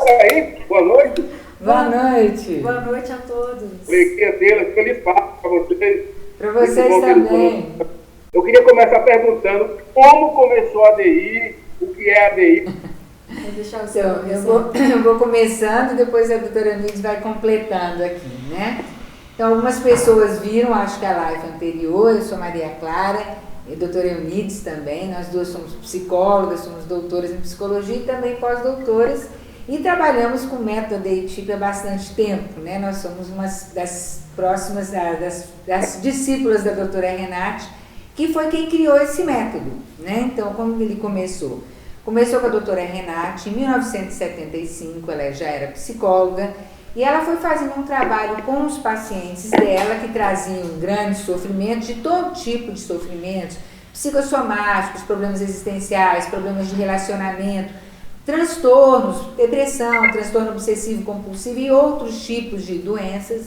aí, boa noite. Boa noite. Boa noite a todos. Alegria deles, feliz Páscoa para vocês. Para vocês também. Eu queria começar perguntando como começou a ADI, o que é a ADI. Vou deixar o Então, eu vou começando e depois a doutora Eunides vai completando aqui, né? Então, algumas pessoas viram, acho que a live anterior, eu sou Maria Clara, e a doutora Eunides também, nós duas somos psicólogas, somos doutoras em psicologia e também pós-doutoras, e trabalhamos com o método ADI-TIP há bastante tempo, né? Nós somos uma das próximas, das discípulas da doutora Renate, que foi quem criou esse método, né? Então, como ele começou? Começou com a doutora Renate em 1975, ela já era psicóloga, e ela foi fazendo um trabalho com os pacientes dela que traziam grandes sofrimentos, de todo tipo de sofrimentos, psicossomáticos, problemas existenciais, problemas de relacionamento, transtornos, depressão, transtorno obsessivo compulsivo e outros tipos de doenças.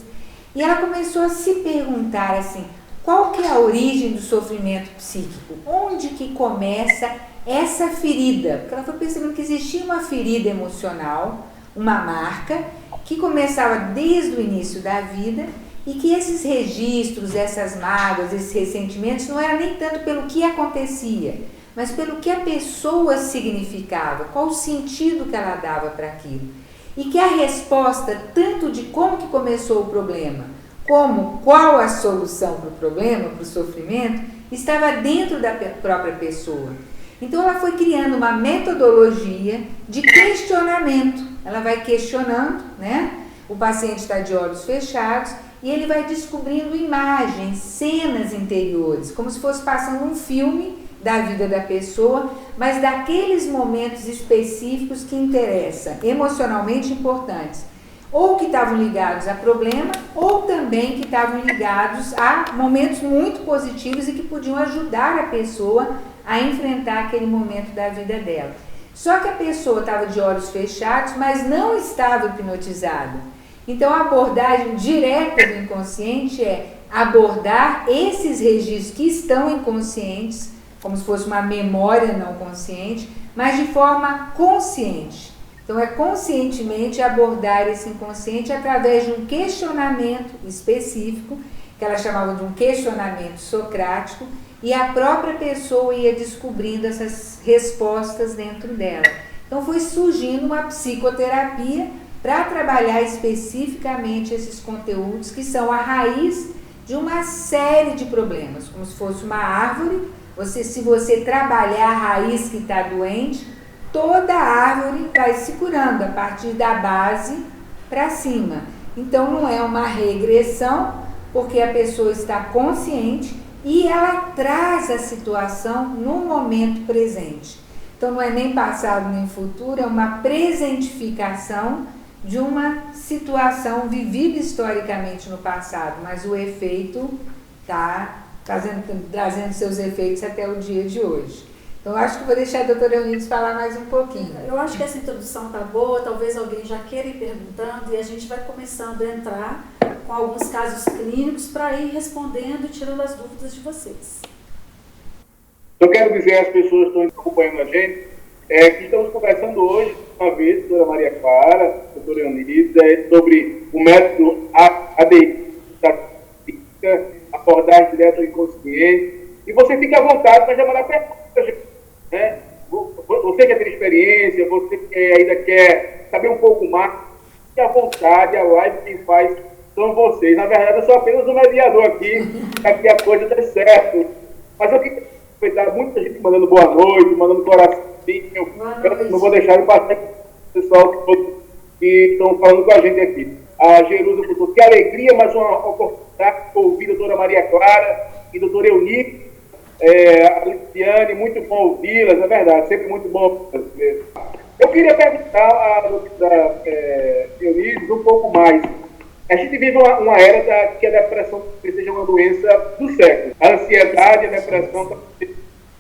E ela começou a se perguntar assim, qual que é a origem do sofrimento psíquico? Onde que começa essa ferida? Porque ela foi percebendo que existia uma ferida emocional, uma marca, que começava desde o início da vida e que esses registros, essas mágoas, esses ressentimentos não eram nem tanto pelo que acontecia, mas pelo que a pessoa significava, qual o sentido que ela dava para aquilo. E que a resposta, tanto de como que começou o problema, como qual a solução para o problema, para o sofrimento, estava dentro da própria pessoa. Então ela foi criando uma metodologia de questionamento. Ela vai questionando, né? O paciente está de olhos fechados e ele vai descobrindo imagens, cenas interiores, como se fosse passando um filme da vida da pessoa, mas daqueles momentos específicos que interessam, emocionalmente importantes, ou que estavam ligados a problema, ou também que estavam ligados a momentos muito positivos e que podiam ajudar a pessoa a enfrentar aquele momento da vida dela. Só que a pessoa estava de olhos fechados, mas não estava hipnotizada. Então a abordagem direta do inconsciente é abordar esses registros que estão inconscientes, como se fosse uma memória não consciente, mas de forma consciente. Então é conscientemente abordar esse inconsciente através de um questionamento específico, que ela chamava de um questionamento socrático, e a própria pessoa ia descobrindo essas respostas dentro dela. Então foi surgindo uma psicoterapia para trabalhar especificamente esses conteúdos que são a raiz de uma série de problemas, como se fosse uma árvore. Se você trabalhar a raiz que está doente, toda a árvore vai se curando a partir da base para cima. Então não é uma regressão, porque a pessoa está consciente e ela traz a situação no momento presente. Então não é nem passado nem futuro, é uma presentificação de uma situação vivida historicamente no passado, mas o efeito está trazendo seus efeitos até o dia de hoje. Então, eu acho que vou deixar a doutora Eunides falar mais um pouquinho. Eu acho que essa introdução está boa, talvez alguém já queira ir perguntando e a gente vai começando a entrar com alguns casos clínicos para ir respondendo e tirando as dúvidas de vocês. Eu quero dizer às pessoas que estão acompanhando a gente que estamos conversando hoje, uma vez, doutora Maria Clara, doutora Eunides, sobre o método ADI, abordagem direta ao inconsciente. E você fica à vontade para já mandar perguntas, né? Você que tem experiência, você que ainda quer saber um pouco mais, fique à vontade, a live quem faz são vocês. Na verdade, eu sou apenas um mediador aqui, para que a coisa dê certo. Mas eu queria aproveitar muita gente mandando boa noite, mandando coraçãozinho. Eu não vou deixar de passar com o pessoal que estão falando com a gente aqui. A Jerusa botou, que alegria, mais uma oportunidade de ouvir a doutora Maria Clara e a doutora Eunice. A Luciane, muito bom ouvi-las, é verdade, sempre muito bom. Eu queria perguntar à doutora Eunice um pouco mais. A gente vive uma era que a depressão seja uma doença do século. A ansiedade e a depressão,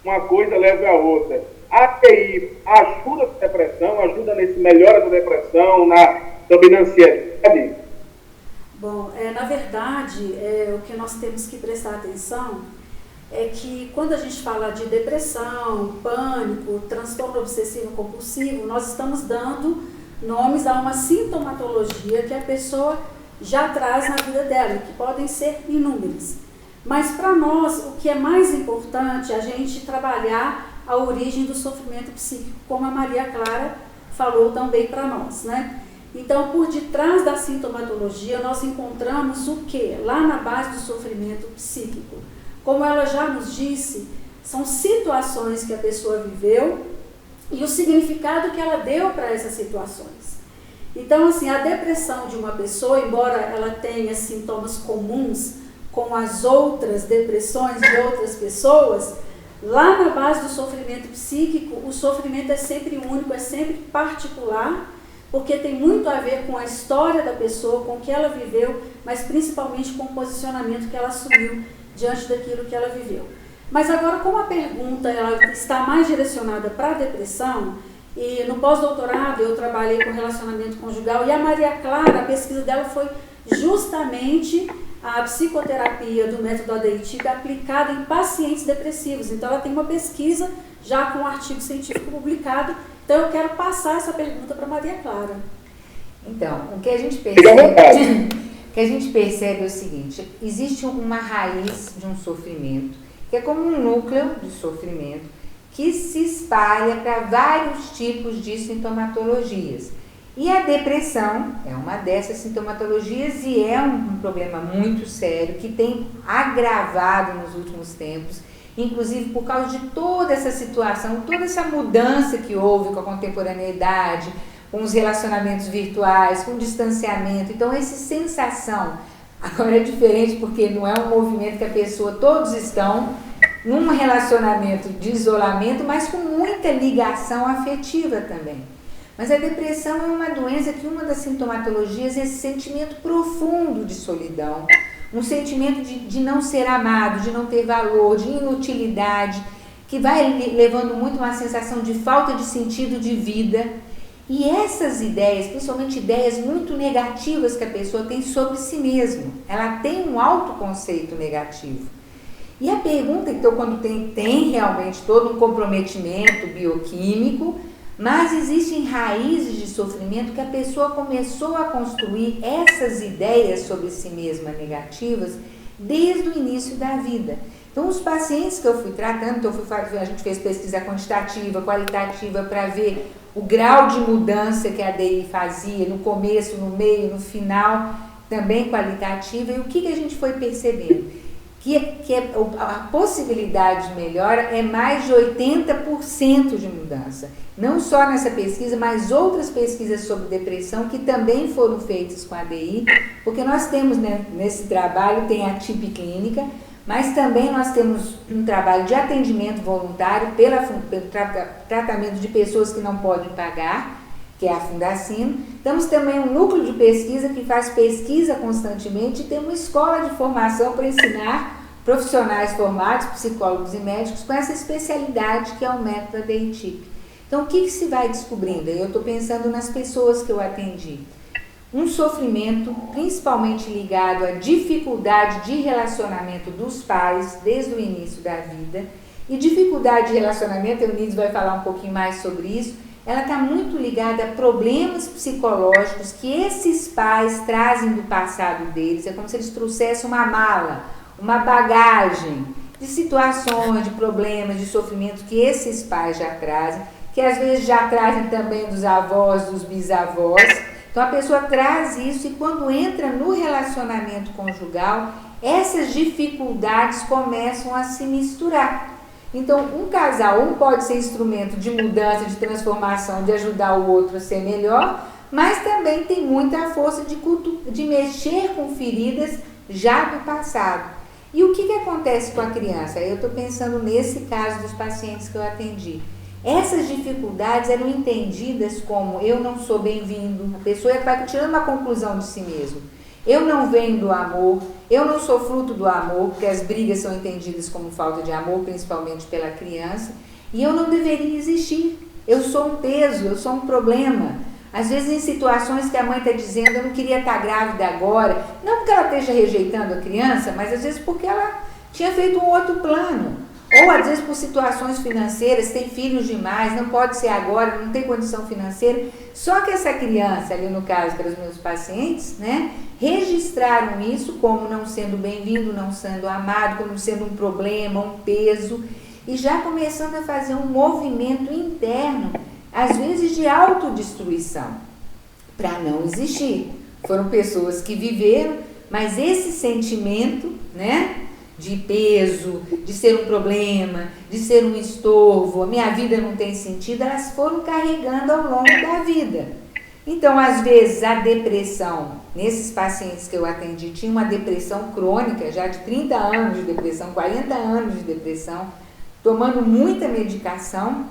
uma coisa leva a outra. A ADI ajuda a depressão, ajuda nesse melhora da depressão, também na ansiedade? Bom, na verdade, o que nós temos que prestar atenção é que quando a gente fala de depressão, pânico, transtorno obsessivo compulsivo, nós estamos dando nomes a uma sintomatologia que a pessoa já traz na vida dela, que podem ser inúmeras. Mas para nós, o que é mais importante é a gente trabalhar a origem do sofrimento psíquico, como a Maria Clara falou também para nós, né? Então, por detrás da sintomatologia, nós encontramos o que? Lá na base do sofrimento psíquico. Como ela já nos disse, são situações que a pessoa viveu e o significado que ela deu para essas situações. Então, assim, a depressão de uma pessoa, embora ela tenha sintomas comuns com as outras depressões de outras pessoas, lá na base do sofrimento psíquico, o sofrimento é sempre único, é sempre particular, porque tem muito a ver com a história da pessoa, com o que ela viveu, mas principalmente com o posicionamento que ela assumiu diante daquilo que ela viveu. Mas agora, como a pergunta ela está mais direcionada para a depressão, e no pós-doutorado eu trabalhei com relacionamento conjugal, e a Maria Clara, a pesquisa dela foi justamente a psicoterapia do método ADITIP aplicada em pacientes depressivos. Então ela tem uma pesquisa já com um artigo científico publicado. Então eu quero passar essa pergunta para Maria Clara. Então, o que a gente percebe é o seguinte: existe uma raiz de um sofrimento, que é como um núcleo de sofrimento, que se espalha para vários tipos de sintomatologias. E a depressão é uma dessas sintomatologias e é um problema muito sério que tem agravado nos últimos tempos, inclusive por causa de toda essa situação, toda essa mudança que houve com a contemporaneidade, com os relacionamentos virtuais, com o distanciamento. Então, essa sensação agora é diferente, porque não é um movimento que a pessoa, todos estão num relacionamento de isolamento, mas com muita ligação afetiva também. Mas a depressão é uma doença que uma das sintomatologias é esse sentimento profundo de solidão, um sentimento de não ser amado, de não ter valor, de inutilidade, que vai levando muito uma sensação de falta de sentido de vida. E essas ideias, principalmente ideias muito negativas que a pessoa tem sobre si mesma, ela tem um autoconceito negativo. E a pergunta, então, quando tem realmente todo um comprometimento bioquímico, mas existem raízes de sofrimento que a pessoa começou a construir essas ideias sobre si mesma negativas desde o início da vida. Então, os pacientes que eu fui tratando, a gente fez pesquisa quantitativa, qualitativa, para ver o grau de mudança que a ADI fazia no começo, no meio, no final, também qualitativa, e o que a gente foi percebendo? Que a possibilidade de melhora é mais de 80% de mudança. Não só nessa pesquisa, mas outras pesquisas sobre depressão que também foram feitas com a ADI, porque nós temos, né, nesse trabalho, tem a TIP clínica, mas também nós temos um trabalho de atendimento voluntário pelo tratamento de pessoas que não podem pagar, que é a Fundacino. Temos também um núcleo de pesquisa que faz pesquisa constantemente e tem uma escola de formação para ensinar profissionais formados, psicólogos e médicos, com essa especialidade que é o método ADITIP. Então, o que se vai descobrindo? Eu estou pensando nas pessoas que eu atendi. Um sofrimento principalmente ligado à dificuldade de relacionamento dos pais desde o início da vida. E dificuldade de relacionamento, a Eunice vai falar um pouquinho mais sobre isso, ela está muito ligada a problemas psicológicos que esses pais trazem do passado deles. É como se eles trouxessem uma mala, uma bagagem de situações, de problemas, de sofrimento que esses pais já trazem, que às vezes já trazem também dos avós, dos bisavós. Então a pessoa traz isso e quando entra no relacionamento conjugal, essas dificuldades começam a se misturar. Então um casal, pode ser instrumento de mudança, de transformação, de ajudar o outro a ser melhor, mas também tem muita força de mexer com feridas já do passado. E o que acontece com a criança? Eu estou pensando nesse caso dos pacientes que eu atendi. Essas dificuldades eram entendidas como eu não sou bem-vindo, a pessoa vai tirando uma conclusão de si mesmo. Eu não venho do amor, eu não sou fruto do amor, porque as brigas são entendidas como falta de amor, principalmente pela criança, e eu não deveria existir. Eu sou um peso, eu sou um problema. Às vezes em situações que a mãe está dizendo, eu não queria estar grávida agora, não porque ela esteja rejeitando a criança, mas às vezes porque ela tinha feito um outro plano. Ou às vezes por situações financeiras, tem filhos demais, não pode ser agora, não tem condição financeira. Só que essa criança, ali no caso para os meus pacientes, né, registraram isso como não sendo bem-vindo, não sendo amado, como sendo um problema, um peso, e já começando a fazer um movimento interno, às vezes de autodestruição, para não existir. Foram pessoas que viveram, mas esse sentimento, né, de peso, de ser um problema, de ser um estorvo, a minha vida não tem sentido, elas foram carregando ao longo da vida. Então, às vezes, a depressão, nesses pacientes que eu atendi, tinha uma depressão crônica, já de 30 anos de depressão, 40 anos de depressão, tomando muita medicação,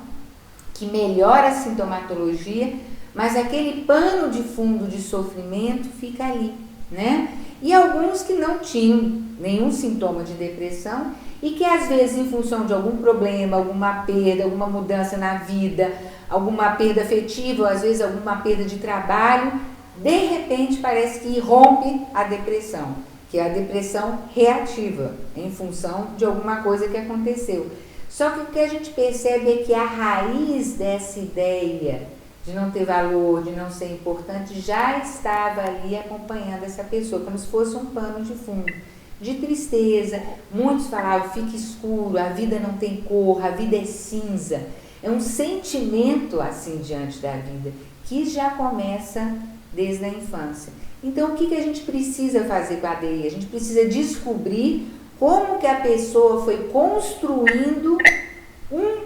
que melhora a sintomatologia, mas aquele pano de fundo de sofrimento fica ali, né? E alguns que não tinham nenhum sintoma de depressão e que às vezes em função de algum problema, alguma perda, alguma mudança na vida, alguma perda afetiva, ou às vezes alguma perda de trabalho, de repente parece que rompe a depressão, que é a depressão reativa, em função de alguma coisa que aconteceu. Só que o que a gente percebe é que a raiz dessa ideia de não ter valor, de não ser importante, já estava ali acompanhando essa pessoa, como se fosse um pano de fundo, de tristeza. Muitos falavam, fica escuro, a vida não tem cor, a vida é cinza. É um sentimento assim diante da vida, que já começa desde a infância. Então, o que a gente precisa fazer com a ADI? A gente precisa descobrir como que a pessoa foi construindo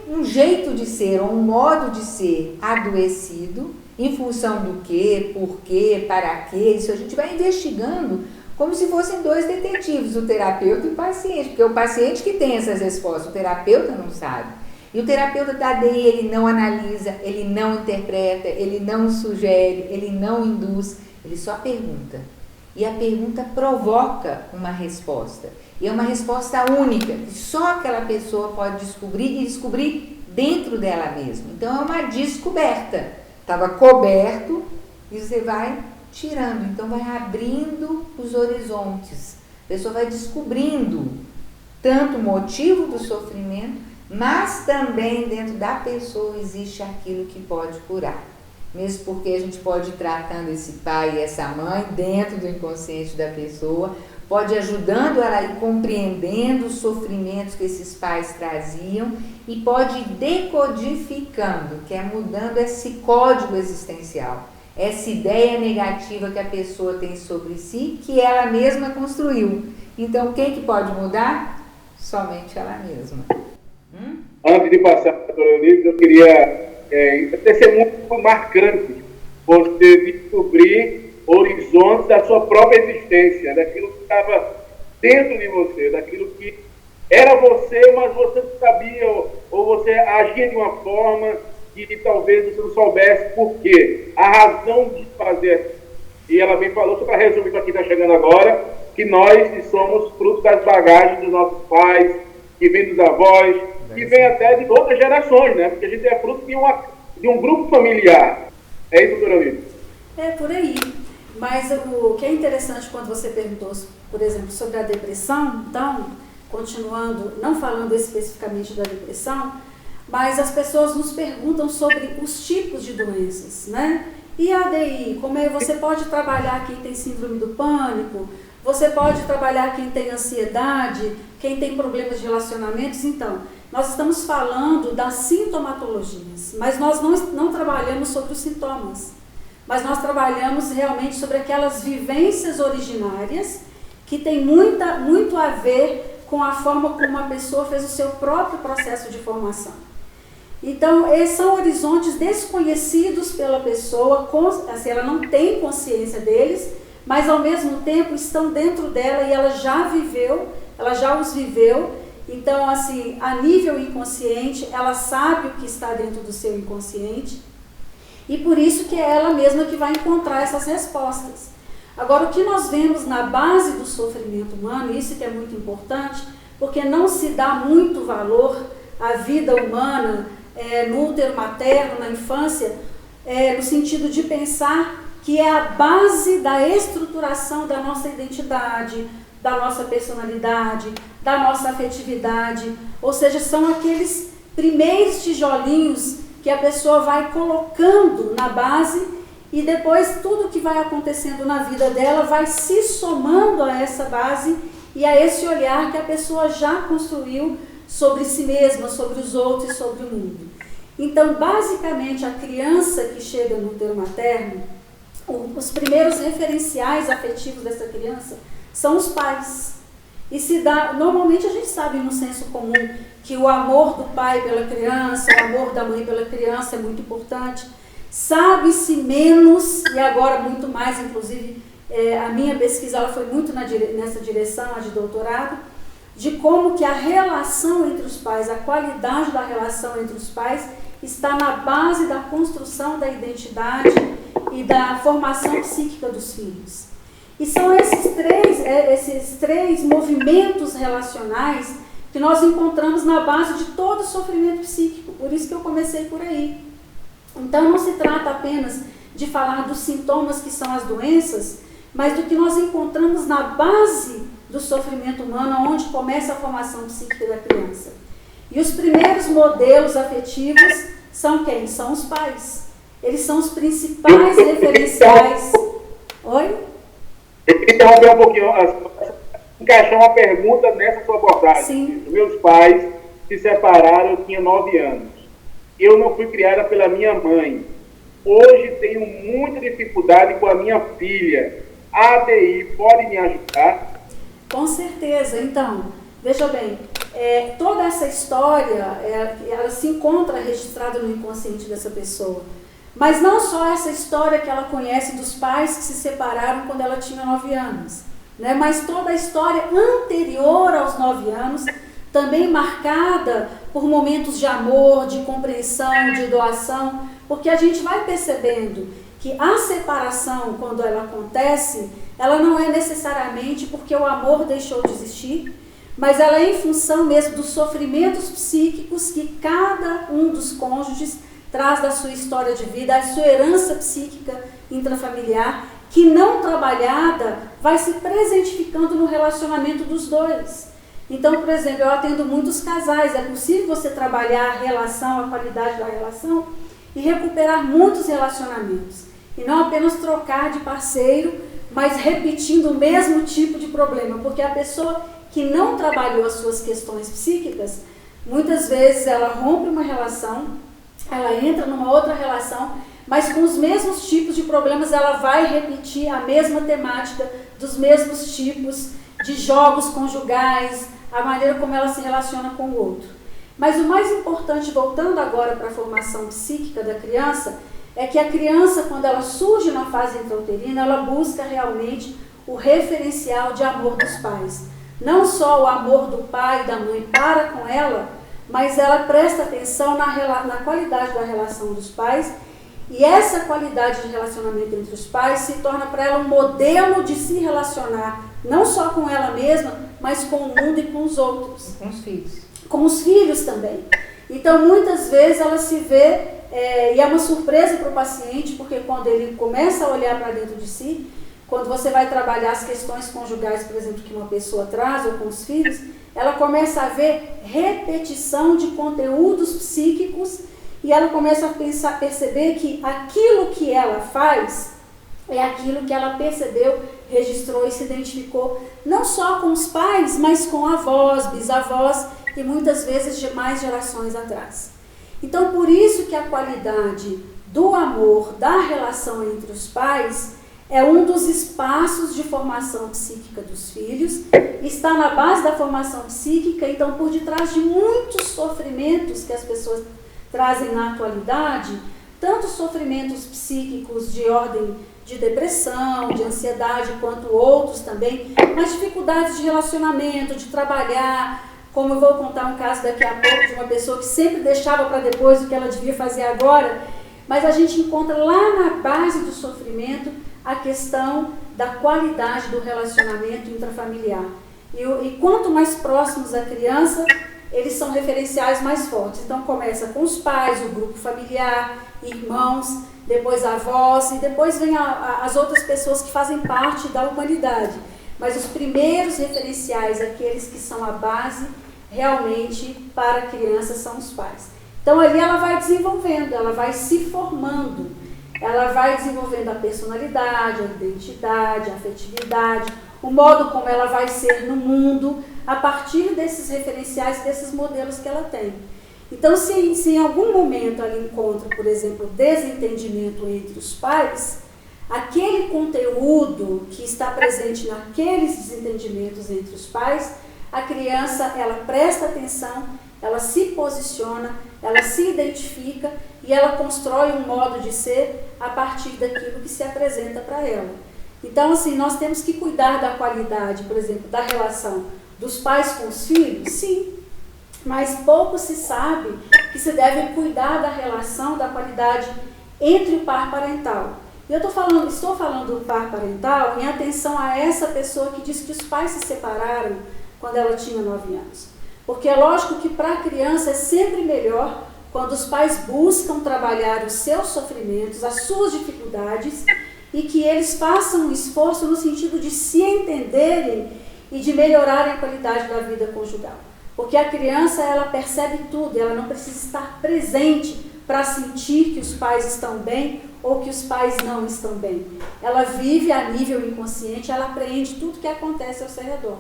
um jeito de ser, ou um modo de ser adoecido, em função do quê, por quê, para quê. Isso a gente vai investigando como se fossem dois detetives, o terapeuta e o paciente, porque é o paciente que tem essas respostas, o terapeuta não sabe. E o terapeuta da ADI, ele não analisa, ele não interpreta, ele não sugere, ele não induz, ele só pergunta. E a pergunta provoca uma resposta. E é uma resposta única, que só aquela pessoa pode descobrir e descobrir dentro dela mesma. Então é uma descoberta. Estava coberto e você vai tirando. Então vai abrindo os horizontes. A pessoa vai descobrindo tanto o motivo do sofrimento, mas também dentro da pessoa existe aquilo que pode curar. Mesmo porque a gente pode ir tratando esse pai e essa mãe dentro do inconsciente da pessoa, pode ir ajudando ela a ir compreendendo os sofrimentos que esses pais traziam e pode ir decodificando, que é mudando esse código existencial, essa ideia negativa que a pessoa tem sobre si, que ela mesma construiu. Então, quem que pode mudar? Somente ela mesma. Antes de passar para a doutora Eunice, eu queria ser muito marcante você descobrir horizontes da sua própria existência, daquilo que estava dentro de você, daquilo que era você, mas você não sabia, ou você agia de uma forma que talvez você não soubesse por quê. A razão de fazer. E ela bem falou, só para resumir para quem está chegando agora, que nós somos fruto das bagagens dos nossos pais, que vem dos avós, que vem até de outras gerações, né? Porque a gente é fruto de um grupo familiar. É isso, doutora Eunice? É por aí. Mas o que é interessante quando você perguntou, por exemplo, sobre a depressão, então, continuando, não falando especificamente da depressão, mas as pessoas nos perguntam sobre os tipos de doenças, né? E a ADI, como é, você pode trabalhar quem tem síndrome do pânico, você pode trabalhar quem tem ansiedade, quem tem problemas de relacionamentos. Então, nós estamos falando das sintomatologias, mas nós não trabalhamos sobre os sintomas, mas nós trabalhamos realmente sobre aquelas vivências originárias que tem muito a ver com a forma como a pessoa fez o seu próprio processo de formação. Então, esses são horizontes desconhecidos pela pessoa, assim, ela não tem consciência deles, mas ao mesmo tempo estão dentro dela e ela já os viveu. Então, assim, a nível inconsciente, ela sabe o que está dentro do seu inconsciente e por isso que é ela mesma que vai encontrar essas respostas. Agora, o que nós vemos na base do sofrimento humano, isso que é muito importante, porque não se dá muito valor à vida humana no útero materno, na infância, no sentido de pensar que é a base da estruturação da nossa identidade, da nossa personalidade, da nossa afetividade. Ou seja, são aqueles primeiros tijolinhos que a pessoa vai colocando na base e depois tudo que vai acontecendo na vida dela vai se somando a essa base e a esse olhar que a pessoa já construiu sobre si mesma, sobre os outros e sobre o mundo. Então, basicamente, a criança que chega no útero materno, os primeiros referenciais afetivos dessa criança são os pais. E se dá, normalmente a gente sabe no senso comum que o amor do pai pela criança, o amor da mãe pela criança é muito importante. Sabe-se menos, e agora muito mais, inclusive a minha pesquisa ela foi muito nessa direção, a de doutorado, de como que a relação entre os pais, a qualidade da relação entre os pais está na base da construção da identidade e da formação psíquica dos filhos. E são esses três movimentos relacionais que nós encontramos na base de todo o sofrimento psíquico. Por isso que eu comecei por aí. Então não se trata apenas de falar dos sintomas que são as doenças, mas do que nós encontramos na base do sofrimento humano, onde começa a formação psíquica da criança. E os primeiros modelos afetivos são quem? São os pais. Eles são os principais referenciais. Oi? Eu queria interromper um pouquinho, encaixar uma pergunta nessa sua abordagem. Sim. Meus pais se separaram, eu tinha 9 anos. Eu não fui criada pela minha mãe. Hoje tenho muita dificuldade com a minha filha. A ADI pode me ajudar? Com certeza. Então, veja bem, toda essa história, ela se encontra registrada no inconsciente dessa pessoa. Mas não só essa história que ela conhece dos pais que se separaram quando ela tinha 9 anos, né? Mas toda a história anterior aos 9 anos, também marcada por momentos de amor, de compreensão, de doação, porque a gente vai percebendo que a separação, quando ela acontece, ela não é necessariamente porque o amor deixou de existir, mas ela é em função mesmo dos sofrimentos psíquicos que cada um dos cônjuges traz da sua história de vida, a sua herança psíquica intrafamiliar, que não trabalhada vai se presentificando no relacionamento dos dois. Então, por exemplo, eu atendo muitos casais, é possível você trabalhar a relação, a qualidade da relação e recuperar muitos relacionamentos. E não apenas trocar de parceiro, mas repetindo o mesmo tipo de problema, porque a pessoa que não trabalhou as suas questões psíquicas, muitas vezes ela rompe uma relação, ela entra numa outra relação, mas com os mesmos tipos de problemas ela vai repetir a mesma temática dos mesmos tipos de jogos conjugais, a maneira como ela se relaciona com o outro. Mas o mais importante, voltando agora para a formação psíquica da criança, é que a criança, quando ela surge na fase intrauterina, ela busca realmente o referencial de amor dos pais. Não só o amor do pai e da mãe para com ela, mas ela presta atenção na qualidade da relação dos pais, e essa qualidade de relacionamento entre os pais se torna para ela um modelo de se relacionar, não só com ela mesma, mas com o mundo e com os outros. E com os filhos. Com os filhos também. Então, muitas vezes ela se vê, e é uma surpresa para o paciente, porque quando ele começa a olhar para dentro de si, quando você vai trabalhar as questões conjugais, por exemplo, que uma pessoa traz, ou com os filhos, ela começa a ver repetição de conteúdos psíquicos e ela começa a perceber que aquilo que ela faz é aquilo que ela percebeu, registrou e se identificou, não só com os pais, mas com avós, bisavós e muitas vezes de mais gerações atrás. Então, por isso que a qualidade do amor, da relação entre os pais, é um dos espaços de formação psíquica dos filhos, está na base da formação psíquica, então por detrás de muitos sofrimentos que as pessoas trazem na atualidade, tanto sofrimentos psíquicos de ordem de depressão, de ansiedade, quanto outros também, mas dificuldades de relacionamento, de trabalhar, como eu vou contar um caso daqui a pouco de uma pessoa que sempre deixava para depois o que ela devia fazer agora, mas a gente encontra lá na base do sofrimento a questão da qualidade do relacionamento intrafamiliar. E quanto mais próximos a criança, eles são referenciais mais fortes. Então começa com os pais, o grupo familiar, irmãos, depois avós e depois vem as outras pessoas que fazem parte da humanidade. Mas os primeiros referenciais, aqueles que são a base realmente para a criança, são os pais. Então ali ela vai desenvolvendo, ela vai se formando, ela vai desenvolvendo a personalidade, a identidade, a afetividade, o modo como ela vai ser no mundo, a partir desses referenciais, desses modelos que ela tem. Então, se em algum momento ela encontra, por exemplo, desentendimento entre os pais, aquele conteúdo que está presente naqueles desentendimentos entre os pais, a criança, ela presta atenção, ela se posiciona, ela se identifica e ela constrói um modo de ser a partir daquilo que se apresenta para ela. Então, assim, nós temos que cuidar da qualidade, por exemplo, da relação dos pais com os filhos, sim, mas pouco se sabe que se deve cuidar da relação, da qualidade entre o par parental. E eu estou falando do par parental em atenção a essa pessoa que diz que os pais se separaram quando ela tinha 9 anos. Porque é lógico que para a criança é sempre melhor quando os pais buscam trabalhar os seus sofrimentos, as suas dificuldades, e que eles façam um esforço no sentido de se entenderem e de melhorarem a qualidade da vida conjugal. Porque a criança, ela percebe tudo, ela não precisa estar presente para sentir que os pais estão bem ou que os pais não estão bem. Ela vive a nível inconsciente, ela aprende tudo que acontece ao seu redor.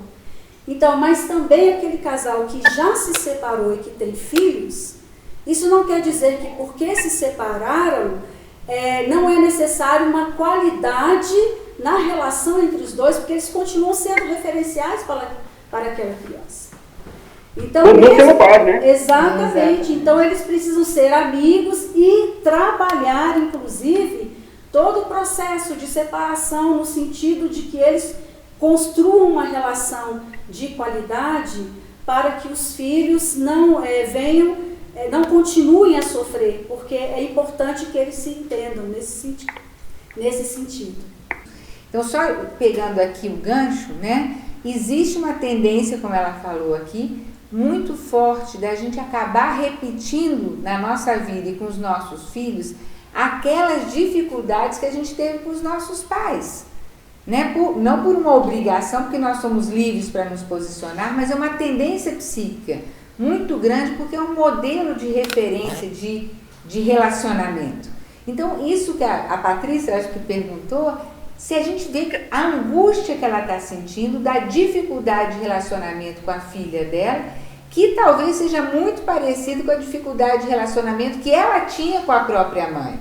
Então, mas também aquele casal que já se separou e que tem filhos, isso não quer dizer que porque se separaram, não é necessário uma qualidade na relação entre os dois, porque eles continuam sendo referenciais para aquela criança. Então, né? Exatamente. Então, eles precisam ser amigos e trabalhar, inclusive, todo o processo de separação, no sentido de que eles construam uma relação de qualidade para que os filhos não continuem a sofrer, porque é importante que eles se entendam nesse sentido. Então, só pegando aqui o gancho, né? Existe uma tendência, como ela falou aqui, muito forte da gente acabar repetindo na nossa vida e com os nossos filhos aquelas dificuldades que a gente teve com os nossos pais. Né? Não por uma obrigação, porque nós somos livres para nos posicionar, mas é uma tendência psíquica muito grande, porque é um modelo de referência de relacionamento. Então, isso que a Patrícia, acho que perguntou, se a gente vê que a angústia que ela está sentindo, da dificuldade de relacionamento com a filha dela, que talvez seja muito parecido com a dificuldade de relacionamento que ela tinha com a própria mãe.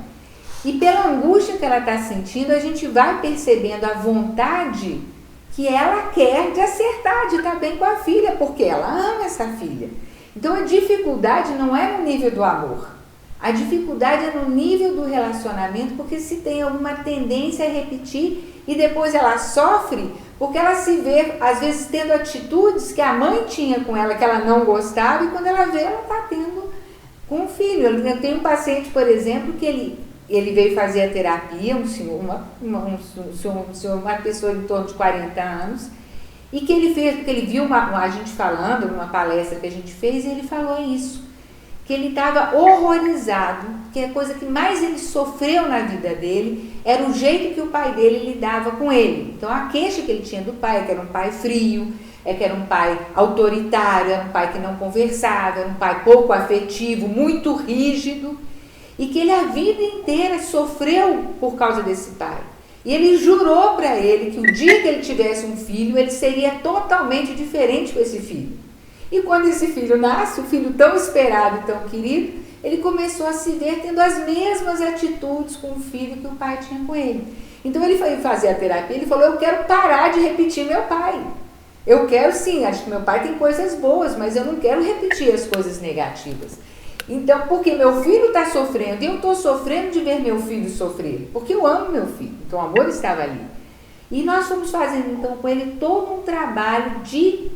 E pela angústia que ela está sentindo, a gente vai percebendo a vontade que ela quer de acertar, de estar bem com a filha, porque ela ama essa filha. Então a dificuldade não é no nível do amor, a dificuldade é no nível do relacionamento, porque se tem alguma tendência a repetir e depois ela sofre, porque ela se vê, às vezes, tendo atitudes que a mãe tinha com ela, que ela não gostava, e quando ela vê, ela está tendo com o filho. Eu tenho um paciente, por exemplo, que ele veio fazer a terapia, uma pessoa de torno de 40 anos, e que ele fez, porque ele viu a gente falando numa palestra que a gente fez, e ele falou isso, que ele estava horrorizado, que a coisa que mais ele sofreu na vida dele era o jeito que o pai dele lidava com ele. Então a queixa que ele tinha do pai, que era um pai frio, que era um pai autoritário, era um pai que não conversava, era um pai pouco afetivo, muito rígido, e que ele a vida inteira sofreu por causa desse pai. E ele jurou para ele que o dia que ele tivesse um filho, ele seria totalmente diferente com esse filho. E quando esse filho nasce, o filho tão esperado e tão querido, ele começou a se ver tendo as mesmas atitudes com o filho que o pai tinha com ele. Então ele foi fazer a terapia, ele falou, eu quero parar de repetir meu pai. Eu quero sim, acho que meu pai tem coisas boas, mas eu não quero repetir as coisas negativas. Então, porque meu filho está sofrendo, e eu estou sofrendo de ver meu filho sofrer, porque eu amo meu filho, então o amor estava ali. E nós fomos fazendo então com ele todo um trabalho de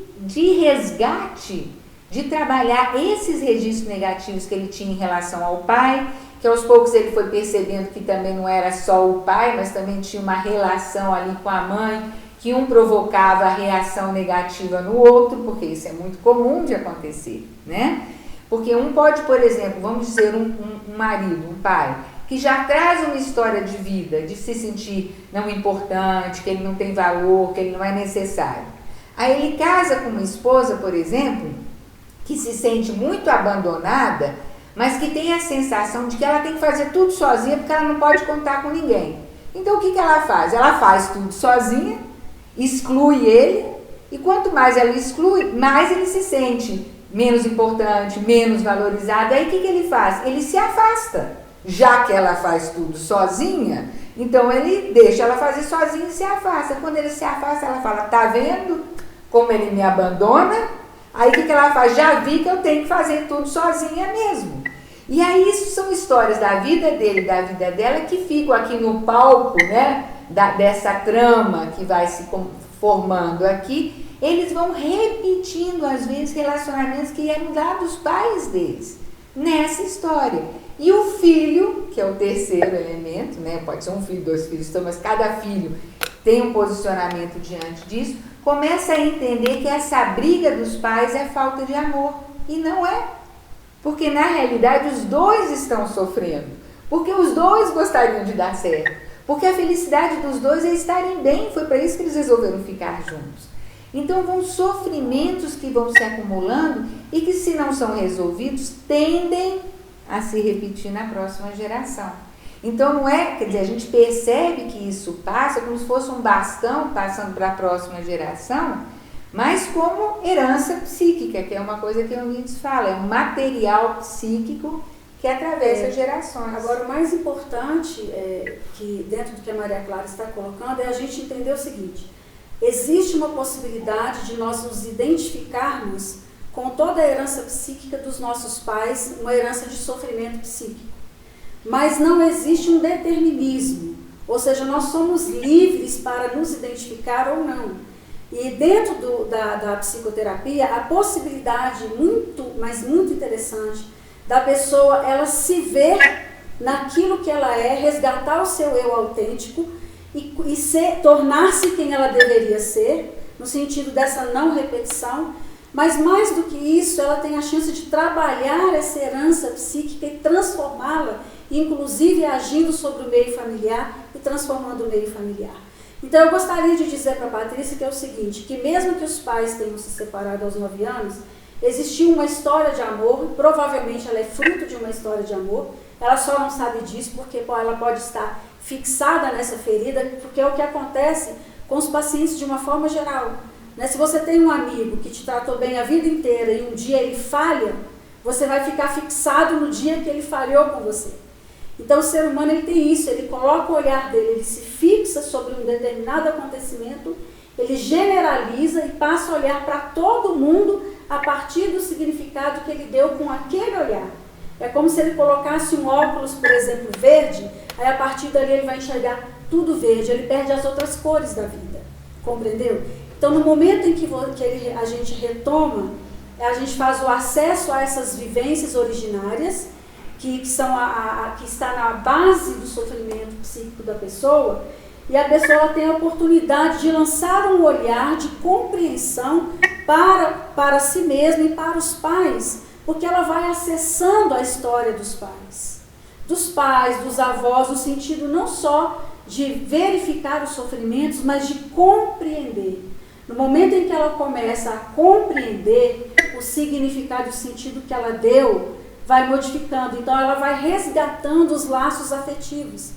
resgate, de trabalhar esses registros negativos que ele tinha em relação ao pai, que aos poucos ele foi percebendo que também não era só o pai, mas também tinha uma relação ali com a mãe, que um provocava a reação negativa no outro, porque isso é muito comum de acontecer, né? Porque um pode, por exemplo, vamos dizer, um marido, um pai, que já traz uma história de vida, de se sentir não importante, que ele não tem valor, que ele não é necessário. Aí ele casa com uma esposa, por exemplo, que se sente muito abandonada, mas que tem a sensação de que ela tem que fazer tudo sozinha, porque ela não pode contar com ninguém. Então o que ela faz? Ela faz tudo sozinha, exclui ele, e quanto mais ela exclui, mais ele se sente menos importante, menos valorizado. Aí o que ele faz? Ele se afasta. Já que ela faz tudo sozinha, então ele deixa ela fazer sozinha e se afasta. Quando ele se afasta, ela fala, tá vendo como ele me abandona? Aí o que ela faz? Já vi que eu tenho que fazer tudo sozinha mesmo. E aí isso são histórias da vida dele, da vida dela, que ficam aqui no palco, né, dessa trama que vai se formando aqui. Eles vão repetindo, às vezes, relacionamentos que eram dados dos pais deles nessa história. E o filho, que é o terceiro elemento, né? Pode ser um filho, 2 filhos, mas cada filho tem um posicionamento diante disso, começa a entender que essa briga dos pais é falta de amor. E não é. Porque, na realidade, os dois estão sofrendo. Porque os dois gostariam de dar certo. Porque a felicidade dos dois é estarem bem. Foi para isso que eles resolveram ficar juntos. Então, vão sofrimentos que vão se acumulando e que, se não são resolvidos, tendem a se repetir na próxima geração. Então, não é, quer dizer, a gente percebe que isso passa como se fosse um bastão passando para a próxima geração, mas como herança psíquica, que é uma coisa que o Nietzsche fala, é um material psíquico que atravessa gerações. Agora, o mais importante, que dentro do que a Maria Clara está colocando, é a gente entender o seguinte: existe uma possibilidade de nós nos identificarmos com toda a herança psíquica dos nossos pais, uma herança de sofrimento psíquico. Mas não existe um determinismo, ou seja, nós somos livres para nos identificar ou não. E dentro da psicoterapia, a possibilidade muito interessante da pessoa, ela se ver naquilo que ela é, resgatar o seu eu autêntico e tornar-se quem ela deveria ser, no sentido dessa não repetição. Mas mais do que isso, ela tem a chance de trabalhar essa herança psíquica e transformá-la, inclusive agindo sobre o meio familiar e transformando o meio familiar. Então eu gostaria de dizer para a Patrícia que é o seguinte, que mesmo que os pais tenham se separado aos 9 anos, existiu uma história de amor, provavelmente ela é fruto de uma história de amor, ela só não sabe disso porque ela pode estar fixada nessa ferida, porque é o que acontece com os pacientes de uma forma geral. Né? Se você tem um amigo que te tratou bem a vida inteira e um dia ele falha, você vai ficar fixado no dia que ele falhou com você. Então o ser humano ele tem isso, ele coloca o olhar dele, ele se fixa sobre um determinado acontecimento, ele generaliza e passa a olhar para todo mundo a partir do significado que ele deu com aquele olhar. É como se ele colocasse um óculos, por exemplo, verde, aí a partir dali ele vai enxergar tudo verde, ele perde as outras cores da vida, compreendeu? Então no momento em que a gente retoma, a gente faz o acesso a essas vivências originárias, que está na base do sofrimento psíquico da pessoa, e a pessoa tem a oportunidade de lançar um olhar de compreensão para si mesma e para os pais, porque ela vai acessando a história dos pais, dos avós, no sentido não só de verificar os sofrimentos, mas de compreender. No momento em que ela começa a compreender o significado e o sentido que ela deu, vai modificando, então ela vai resgatando os laços afetivos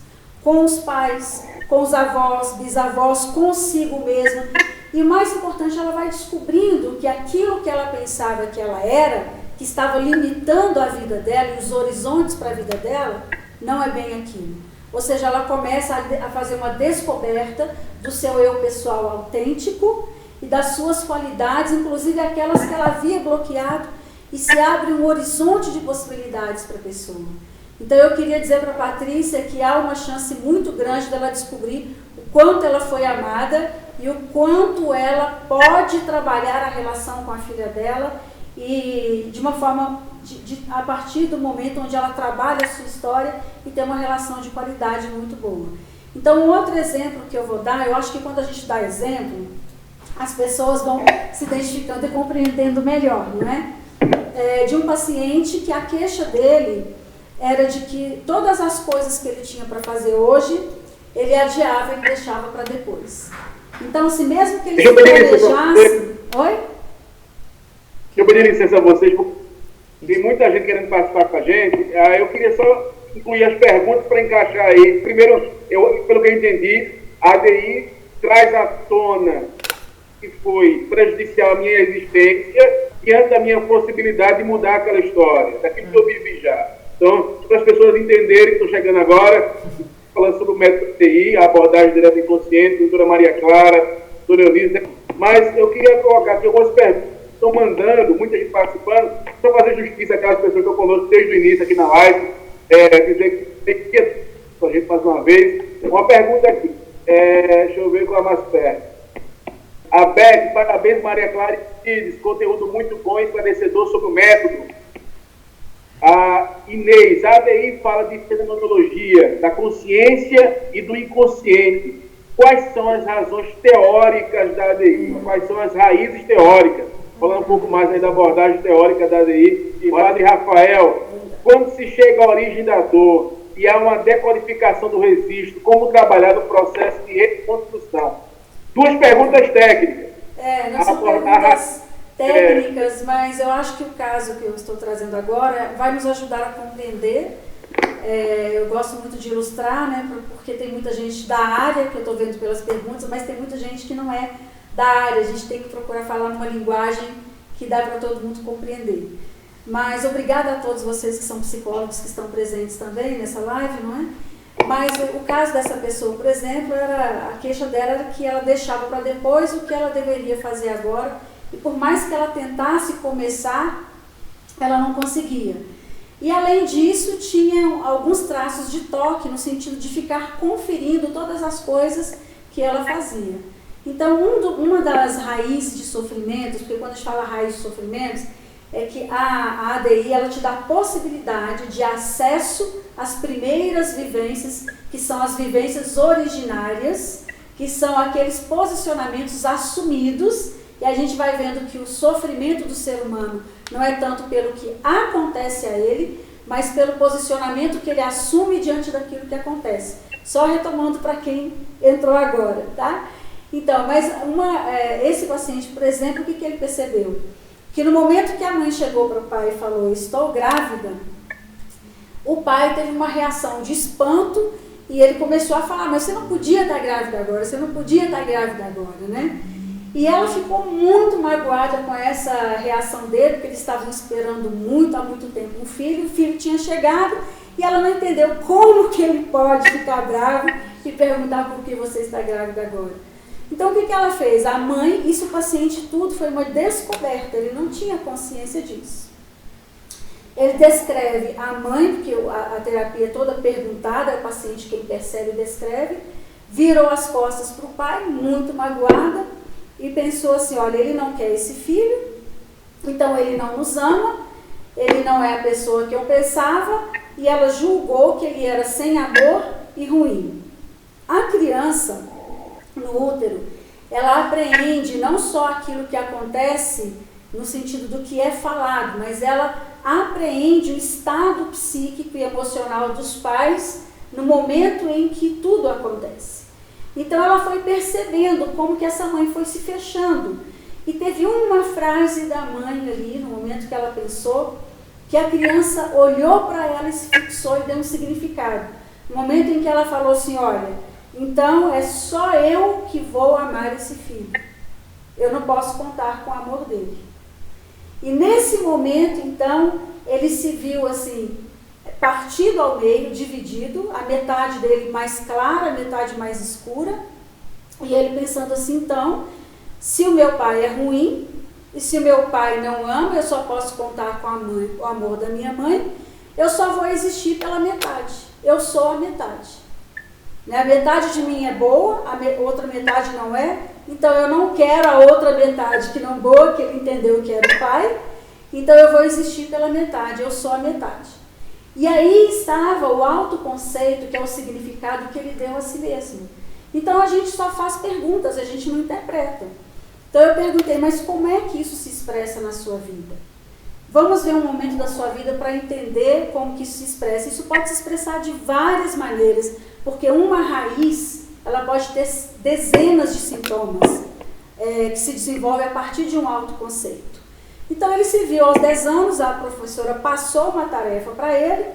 com os pais, com os avós, bisavós, consigo mesma. E o mais importante, ela vai descobrindo que aquilo que ela pensava que ela era, que estava limitando a vida dela e os horizontes para a vida dela, não é bem aquilo. Ou seja, ela começa a fazer uma descoberta do seu eu pessoal autêntico e das suas qualidades, inclusive aquelas que ela havia bloqueado, e se abre um horizonte de possibilidades para a pessoa. Então eu queria dizer para a Patrícia que há uma chance muito grande dela descobrir o quanto ela foi amada e o quanto ela pode trabalhar a relação com a filha dela e de uma forma, a partir do momento onde ela trabalha a sua história e tem uma relação de qualidade muito boa. Então, um outro exemplo que eu vou dar, eu acho que quando a gente dá exemplo, as pessoas vão se identificando e compreendendo melhor, não é? De um paciente que a queixa dele era de que todas as coisas que ele tinha para fazer hoje, ele adiava e deixava para depois. Então, assim, mesmo que ele se planejasse... Oi? Eu pedir licença a vocês, porque tem muita gente querendo participar com a gente. Eu queria só incluir as perguntas para encaixar aí. Primeiro, pelo que eu entendi, a ADI traz à tona que foi prejudicial à minha existência diante da minha possibilidade de mudar aquela história, daquilo que eu vivi já. Então, para as pessoas entenderem, estou chegando agora, falando sobre o método TI, a abordagem direta inconsciente, doutora Maria Clara, doutora Eunice, mas eu queria colocar aqui algumas perguntas. Estão mandando, muita gente participando, para fazer justiça àquelas pessoas que estão conosco desde o início aqui na live, dizer que tem que a gente mais uma vez. Uma pergunta aqui, deixa eu ver qual é mais perto. A Beth, parabéns Maria Clara e Cides, conteúdo muito bom e esclarecedor sobre o método. A Inês, a ADI fala de fenomenologia, da consciência e do inconsciente. Quais são as razões teóricas da ADI? Quais são as raízes teóricas? Falando um pouco mais aí da abordagem teórica da ADI. E Padre Rafael, quando se chega à origem da dor e há uma decodificação do registro, como trabalhar no processo de reconstrução? Duas perguntas técnicas. Não são perguntas técnicas, mas eu acho que o caso que eu estou trazendo agora vai nos ajudar a compreender. Eu gosto muito de ilustrar, né, porque tem muita gente da área, que eu estou vendo pelas perguntas, mas tem muita gente que não é da área. A gente tem que procurar falar numa linguagem que dá para todo mundo compreender. Mas obrigada a todos vocês que são psicólogos, que estão presentes também nessa live, não é? Mas o caso dessa pessoa, por exemplo, a queixa dela era que ela deixava para depois o que ela deveria fazer agora, e por mais que ela tentasse começar, ela não conseguia. E além disso, tinha alguns traços de toque, no sentido de ficar conferindo todas as coisas que ela fazia. Então, uma das raízes de sofrimentos, porque quando a gente fala raiz de sofrimentos, é que a ADI ela te dá a possibilidade de acesso às primeiras vivências, que são as vivências originárias, que são aqueles posicionamentos assumidos, e a gente vai vendo que o sofrimento do ser humano não é tanto pelo que acontece a ele, mas pelo posicionamento que ele assume diante daquilo que acontece. Só retomando para quem entrou agora, tá? Então, mas esse paciente, por exemplo, o que ele percebeu? Que no momento que a mãe chegou para o pai e falou, estou grávida, o pai teve uma reação de espanto e ele começou a falar, mas você não podia estar grávida agora, você não podia estar grávida agora, né? E ela ficou muito magoada com essa reação dele, porque eles estavam esperando há muito tempo um filho, o filho tinha chegado e ela não entendeu como que ele pode ficar bravo e perguntar por que você está grávida agora. Então, o que ela fez? A mãe, isso o paciente tudo foi uma descoberta, ele não tinha consciência disso. Ele descreve a mãe, porque a terapia é toda perguntada, é o paciente quem percebe e descreve, virou as costas para o pai, muito magoada, e pensou assim, olha, ele não quer esse filho, então ele não nos ama, ele não é a pessoa que eu pensava, e ela julgou que ele era sem amor e ruim. A criança, no útero, ela apreende não só aquilo que acontece no sentido do que é falado, mas ela apreende o estado psíquico e emocional dos pais no momento em que tudo acontece. Então ela foi percebendo como que essa mãe foi se fechando. E teve uma frase da mãe ali, no momento que ela pensou, que a criança olhou para ela e se fixou e deu um significado. No momento em que ela falou assim, olha, então é só eu que vou amar esse filho. Eu não posso contar com o amor dele. E nesse momento, então, ele se viu assim, partido ao meio, dividido, a metade dele mais clara, a metade mais escura, e ele pensando assim, então, se o meu pai é ruim, e se o meu pai não ama, eu só posso contar com a mãe, o amor da minha mãe, eu só vou existir pela metade, eu sou a metade. A metade de mim é boa, a outra metade não é, então eu não quero a outra metade que não boa, que ele entendeu que era o pai, então eu vou existir pela metade, eu sou a metade. E aí estava o autoconceito, que é o significado que ele deu a si mesmo. Então a gente só faz perguntas, a gente não interpreta. Então eu perguntei, mas como é que isso se expressa na sua vida? Vamos ver um momento da sua vida para entender como que isso se expressa. Isso pode se expressar de várias maneiras, porque uma raiz, ela pode ter dezenas de sintomas que se desenvolvem a partir de um autoconceito. Então ele se viu aos 10 anos, a professora passou uma tarefa para ele,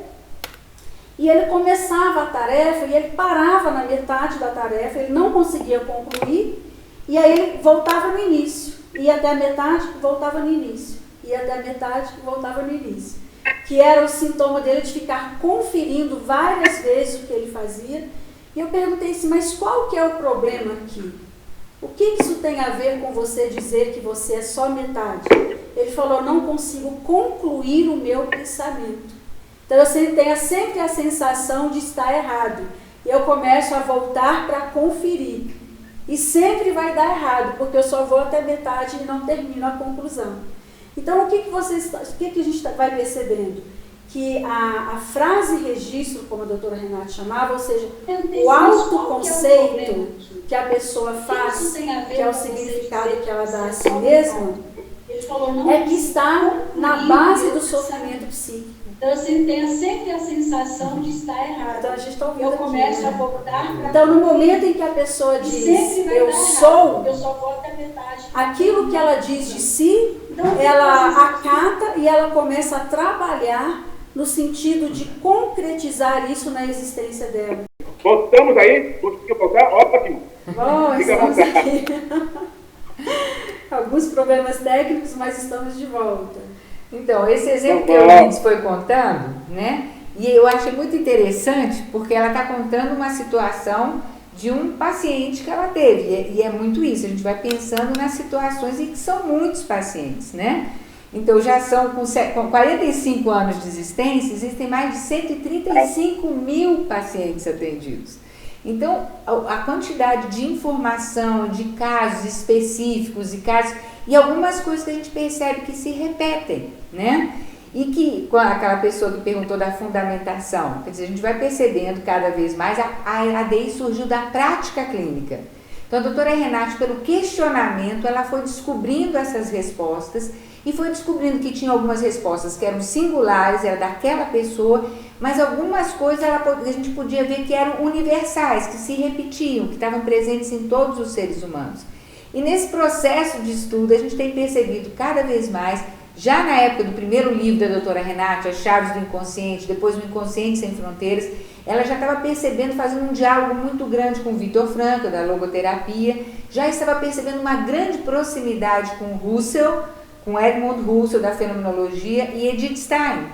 e ele começava a tarefa e ele parava na metade da tarefa, ele não conseguia concluir, e aí ele voltava no início, ia até a metade, voltava no início, ia até a metade, voltava no início. Que era o sintoma dele de ficar conferindo várias vezes o que ele fazia. E eu perguntei assim, mas qual que é o problema aqui? O que isso tem a ver com você dizer que você é só metade? Ele falou, não consigo concluir o meu pensamento. Então eu tenho sempre a sensação de estar errado. E eu começo a voltar para conferir. E sempre vai dar errado, porque eu só vou até metade e não termino a conclusão. Então o que a gente vai percebendo? Que a frase registro, como a doutora Renata chamava, ou seja, o autoconceito que a pessoa faz, que é o significado que ela dá a si mesma, é que está na base do sofrimento psíquico. Então eu tenho sempre a sensação de estar errado. Então a gente está ouvindo. Eu começo a voltar para. Então no momento em que a pessoa diz eu sou, eu só vou até metade. Aquilo que ela diz de si, ela acata e ela começa a trabalhar no sentido de concretizar isso na existência dela. Voltamos aí? Conseguiu voltar? Ótimo. Bom, estamos aqui. Alguns problemas técnicos, mas estamos de volta. Então, esse exemplo que a Eunice foi contando, né? E eu achei muito interessante, porque ela está contando uma situação de um paciente que ela teve. E é muito isso, a gente vai pensando nas situações em que são muitos pacientes, né? Então, já são, com 45 anos de existência, existem mais de 135 mil pacientes atendidos. Então, a quantidade de informação, de casos específicos e algumas coisas que a gente percebe que se repetem, né? E que, com aquela pessoa que perguntou da fundamentação, quer dizer, a gente vai percebendo cada vez mais, a ADI surgiu da prática clínica. Então, a doutora Renata, pelo questionamento, ela foi descobrindo essas respostas e foi descobrindo que tinha algumas respostas que eram singulares, era daquela pessoa, mas algumas coisas a gente podia ver que eram universais, que se repetiam, que estavam presentes em todos os seres humanos. E nesse processo de estudo, a gente tem percebido cada vez mais, já na época do primeiro livro da doutora Renata, As Chaves do Inconsciente, depois o Inconsciente Sem Fronteiras, ela já estava percebendo, fazendo um diálogo muito grande com o Viktor Frankl, da logoterapia, já estava percebendo uma grande proximidade com o Husserl, com Edmund Husserl, da fenomenologia, e Edith Stein.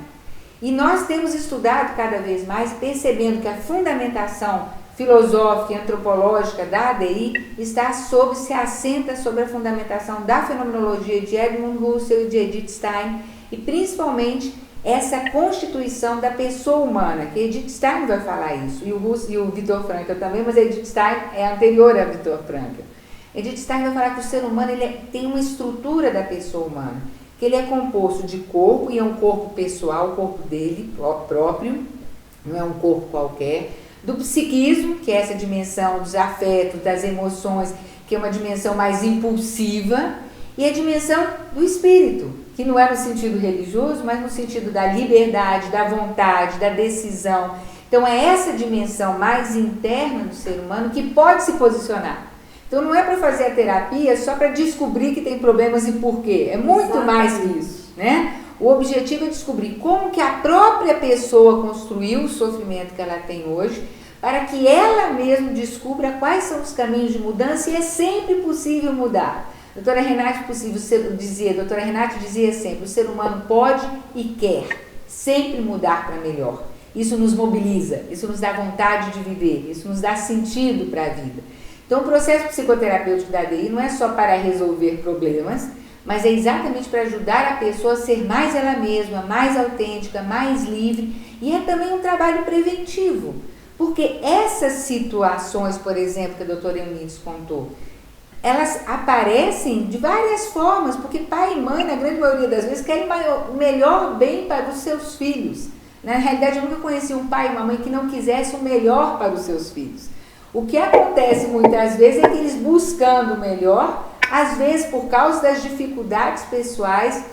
E nós temos estudado cada vez mais, percebendo que a fundamentação filosófica e antropológica da ADI se assenta sobre a fundamentação da fenomenologia de Edmund Husserl e de Edith Stein, e principalmente essa constituição da pessoa humana, que Edith Stein vai falar isso, e o Viktor Frankl também, mas Edith Stein é anterior a Viktor Frankl. Edith Stein vai falar que o ser humano tem uma estrutura da pessoa humana, que ele é composto de corpo, e é um corpo pessoal, o corpo dele próprio, não é um corpo qualquer, do psiquismo, que é essa dimensão dos afetos, das emoções, que é uma dimensão mais impulsiva, e a dimensão do espírito, que não é no sentido religioso, mas no sentido da liberdade, da vontade, da decisão. Então é essa dimensão mais interna do ser humano que pode se posicionar. Então não é para fazer a terapia só para descobrir que tem problemas e por quê. É muito mais que isso, né? O objetivo é descobrir como que a própria pessoa construiu o sofrimento que ela tem hoje, para que ela mesma descubra quais são os caminhos de mudança, e é sempre possível mudar. Doutora Renata dizia sempre, o ser humano pode e quer sempre mudar para melhor. Isso nos mobiliza, isso nos dá vontade de viver, isso nos dá sentido para a vida. Então o processo psicoterapêutico da ADI não é só para resolver problemas, mas é exatamente para ajudar a pessoa a ser mais ela mesma, mais autêntica, mais livre, e é também um trabalho preventivo, porque essas situações, por exemplo, que a doutora Eunice contou, elas aparecem de várias formas, porque pai e mãe, na grande maioria das vezes, querem o melhor bem para os seus filhos, Na realidade, eu nunca conheci um pai e uma mãe que não quisesse o melhor para os seus filhos. O que acontece muitas vezes é que eles, buscando o melhor, às vezes por causa das dificuldades pessoais,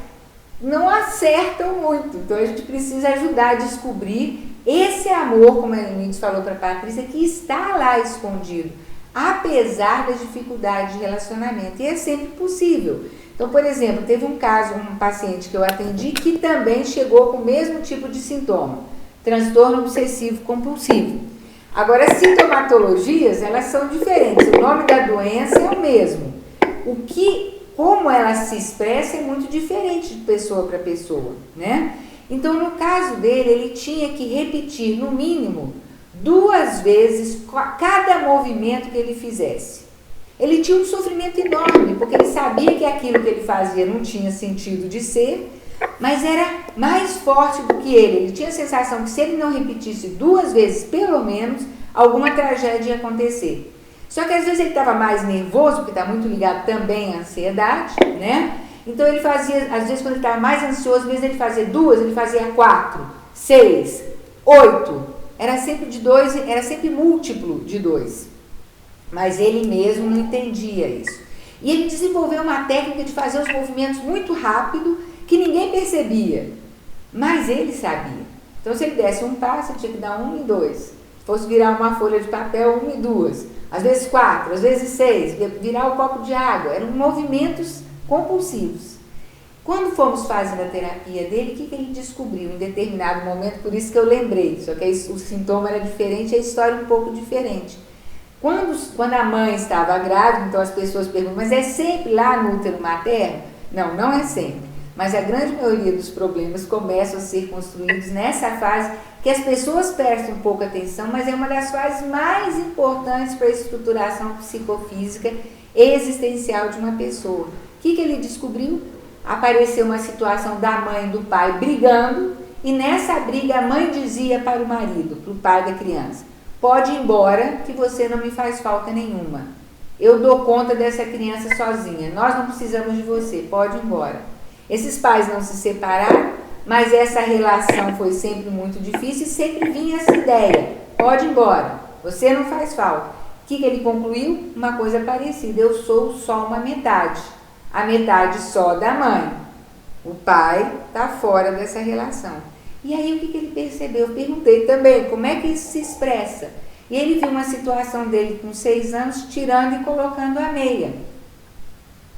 não acertam muito. Então a gente precisa ajudar a descobrir esse amor, como a Eunice falou para a Patrícia, que está lá escondido, apesar das dificuldades de relacionamento. E é sempre possível. Então, por exemplo, teve um caso, um paciente que eu atendi que também chegou com o mesmo tipo de sintoma, transtorno obsessivo compulsivo. Agora, as sintomatologias, elas são diferentes, o nome da doença é o mesmo. Como ela se expressa é muito diferente de pessoa para pessoa, né? Então, no caso dele, ele tinha que repetir, no mínimo, 2 vezes cada movimento que ele fizesse. Ele tinha um sofrimento enorme, porque ele sabia que aquilo que ele fazia não tinha sentido de ser, mas era mais forte do que ele. Ele tinha a sensação que se ele não repetisse 2 vezes, pelo menos, alguma tragédia ia acontecer. Só que às vezes ele estava mais nervoso, porque está muito ligado também à ansiedade, né? Então ele fazia, às vezes quando ele estava mais ansioso, às vezes ele fazia 2, ele fazia 4, 6, 8. Era sempre de 2, era sempre múltiplo de 2. Mas ele mesmo não entendia isso. E ele desenvolveu uma técnica de fazer os movimentos muito rápido, que ninguém percebia. Mas ele sabia. Então se ele desse um passo, ele tinha que dar 1 e 2. Se fosse virar uma folha de papel, 1 e 2. Às vezes 4, às vezes 6, virar o copo de água. Eram movimentos compulsivos. Quando fomos fazendo a terapia dele, o que ele descobriu em determinado momento? Por isso que eu lembrei, só que o sintoma era diferente, a história um pouco diferente. Quando a mãe estava grávida, então as pessoas perguntam, mas é sempre lá no útero materno? Não, não é sempre. Mas a grande maioria dos problemas começam a ser construídos nessa fase que as pessoas prestam um pouco atenção, mas é uma das fases mais importantes para a estruturação psicofísica e existencial de uma pessoa. O que ele descobriu? Apareceu uma situação da mãe e do pai brigando, e nessa briga a mãe dizia para o marido, para o pai da criança, pode ir embora que você não me faz falta nenhuma. Eu dou conta dessa criança sozinha, nós não precisamos de você, pode ir embora. Esses pais não se separaram, mas essa relação foi sempre muito difícil e sempre vinha essa ideia, pode ir embora, você não faz falta. O que ele concluiu? Uma coisa parecida, eu sou só uma metade, a metade só da mãe. O pai está fora dessa relação. E aí o que ele percebeu? Eu perguntei também, como é que isso se expressa? E ele viu uma situação dele com 6 anos, tirando e colocando a meia.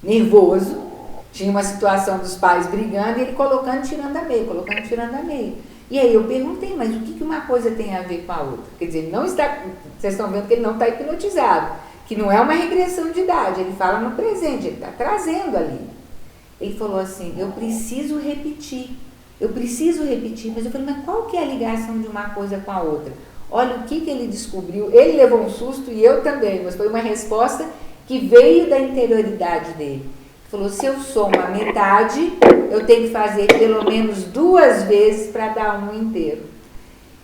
Nervoso, tinha uma situação dos pais brigando e ele colocando e tirando a meia, colocando e tirando a meia. E aí eu perguntei, mas o que uma coisa tem a ver com a outra? Quer dizer, ele não está, vocês estão vendo que ele não está hipnotizado, que não é uma regressão de idade, ele fala no presente, ele está trazendo ali. Ele falou assim, eu preciso repetir, mas eu falei, mas qual que é a ligação de uma coisa com a outra? Olha o que ele descobriu, ele levou um susto e eu também, mas foi uma resposta que veio da interioridade dele. Ele falou, se eu sou uma metade, eu tenho que fazer pelo menos 2 vezes para dar um inteiro.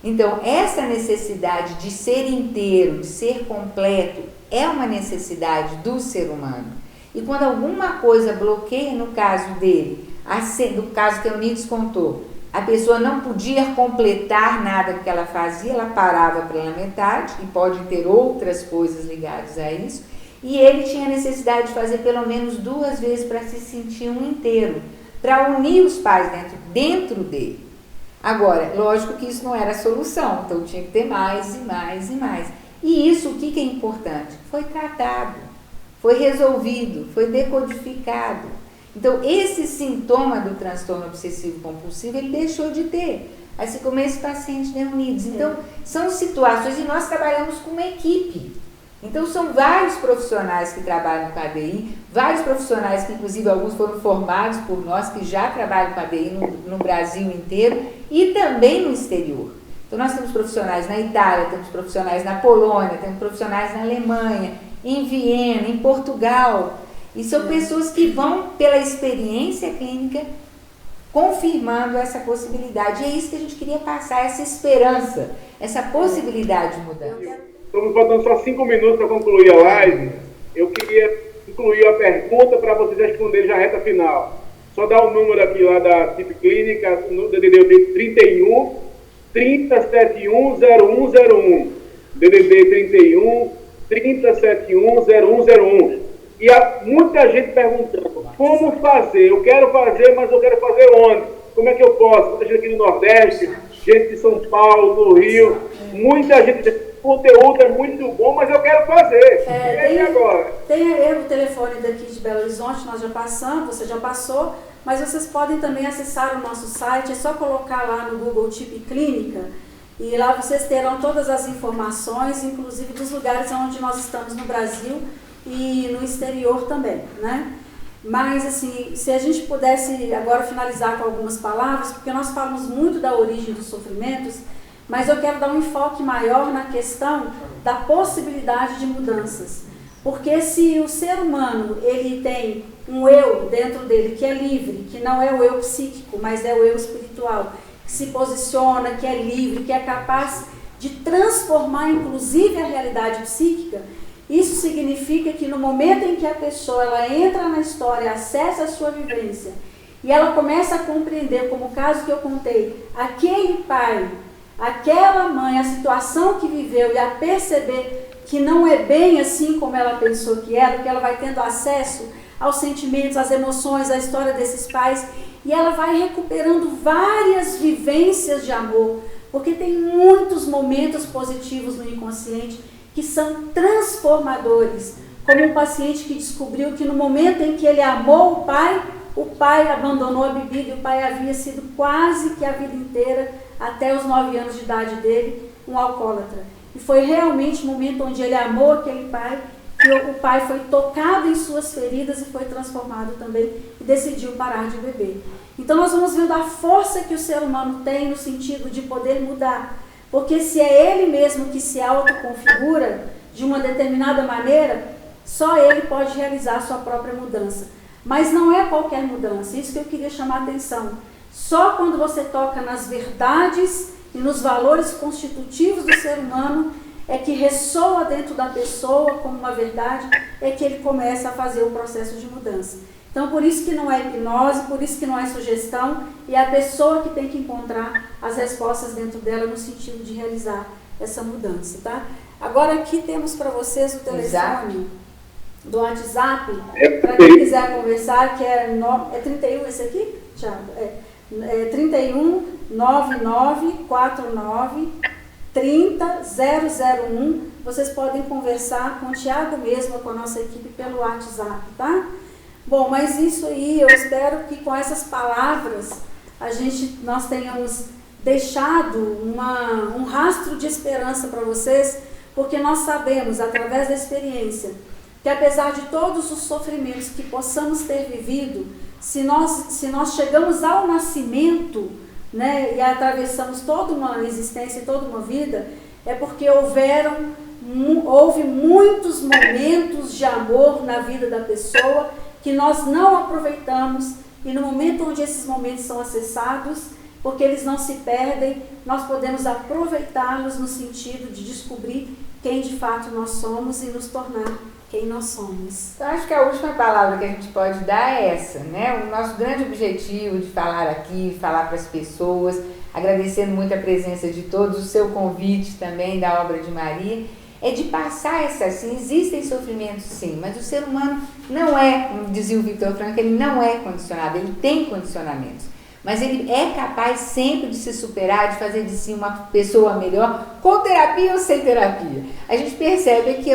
Então, essa necessidade de ser inteiro, de ser completo, é uma necessidade do ser humano. E quando alguma coisa bloqueia, no caso dele, no caso que a Eunice contou, a pessoa não podia completar nada que ela fazia, ela parava pela metade, e pode ter outras coisas ligadas a isso, e ele tinha necessidade de fazer pelo menos 2 vezes para se sentir um inteiro, para unir os pais dentro dele. Agora, lógico que isso não era a solução, então tinha que ter mais e mais e mais. E isso, o que é importante? Foi tratado, foi resolvido, foi decodificado. Então, esse sintoma do transtorno obsessivo compulsivo, ele deixou de ter, assim como esse paciente da Eunice. Então, são situações, e nós trabalhamos com uma equipe. Então, são vários profissionais que trabalham com a ADI, vários profissionais que, inclusive, alguns foram formados por nós, que já trabalham com a ADI no Brasil inteiro e também no exterior. Então, nós temos profissionais na Itália, temos profissionais na Polônia, temos profissionais na Alemanha, em Viena, em Portugal. E são pessoas que vão, pela experiência clínica, confirmando essa possibilidade. E é isso que a gente queria passar, essa esperança, essa possibilidade de mudança. Estamos faltando só 5 minutos para concluir a live. Eu queria incluir a pergunta para vocês responderem já a reta final. Só dar o número aqui lá da TIP Clínica, no DDD 31 30710101. DDD 31 30710101. E há muita gente perguntando, como fazer? Eu quero fazer, mas eu quero fazer onde? Como é que eu posso? Muita gente aqui no Nordeste, gente de São Paulo, do Rio, muita gente, o conteúdo é muito bom, mas eu quero fazer. E aí agora? Tem o telefone daqui de Belo Horizonte, nós já passamos, você já passou, mas vocês podem também acessar o nosso site, é só colocar lá no Google TIP Clínica, e lá vocês terão todas as informações, inclusive dos lugares onde nós estamos no Brasil e no exterior também, né? Mas, assim, se a gente pudesse agora finalizar com algumas palavras, porque nós falamos muito da origem dos sofrimentos, mas eu quero dar um enfoque maior na questão da possibilidade de mudanças. Porque se o ser humano, ele tem um eu dentro dele que é livre, que não é o eu psíquico, mas é o eu espiritual, que se posiciona, que é livre, que é capaz de transformar, inclusive, a realidade psíquica, isso significa que no momento em que a pessoa ela entra na história, acessa a sua vivência, e ela começa a compreender, como o caso que eu contei, aquele pai, aquela mãe, a situação que viveu, e a perceber que não é bem assim como ela pensou que era, que ela vai tendo acesso aos sentimentos, às emoções, à história desses pais, e ela vai recuperando várias vivências de amor, porque tem muitos momentos positivos no inconsciente que são transformadores, como um paciente que descobriu que no momento em que ele amou o pai abandonou a bebida, e o pai havia sido quase que a vida inteira, até os 9 anos de idade dele, um alcoólatra. E foi realmente o momento onde ele amou aquele pai, que o pai foi tocado em suas feridas e foi transformado também, e decidiu parar de beber. Então nós vamos vendo a força que o ser humano tem no sentido de poder mudar. Porque se é ele mesmo que se autoconfigura de uma determinada maneira, só ele pode realizar a sua própria mudança. Mas não é qualquer mudança, isso que eu queria chamar a atenção. Só quando você toca nas verdades e nos valores constitutivos do ser humano, é que ressoa dentro da pessoa como uma verdade, é que ele começa a fazer o processo de mudança. Então, por isso que não é hipnose, por isso que não é sugestão, e é a pessoa que tem que encontrar as respostas dentro dela no sentido de realizar essa mudança, tá? Agora aqui temos para vocês o telefone do WhatsApp, para quem quiser conversar, que é 31 esse aqui, Thiago? É 31 9949 30001. Vocês podem conversar com o Thiago mesmo, com a nossa equipe pelo WhatsApp, tá? Bom, mas isso aí, eu espero que com essas palavras nós tenhamos deixado um rastro de esperança para vocês, porque nós sabemos, através da experiência, que apesar de todos os sofrimentos que possamos ter vivido, se nós chegamos ao nascimento, né, e atravessamos toda uma existência, toda uma vida, é porque houve muitos momentos de amor na vida da pessoa que nós não aproveitamos, e no momento onde esses momentos são acessados, porque eles não se perdem, nós podemos aproveitá-los no sentido de descobrir quem de fato nós somos e nos tornar quem nós somos. Então, acho que a última palavra que a gente pode dar é essa, né? O nosso grande objetivo de falar aqui, falar para as pessoas, agradecendo muito a presença de todos, o seu convite também da obra de Maria, é de passar assim, existem sofrimentos sim, mas o ser humano não é, como dizia o Victor Frankl, ele não é condicionado, ele tem condicionamentos, mas ele é capaz sempre de se superar, de fazer de si uma pessoa melhor, com terapia ou sem terapia. A gente percebe que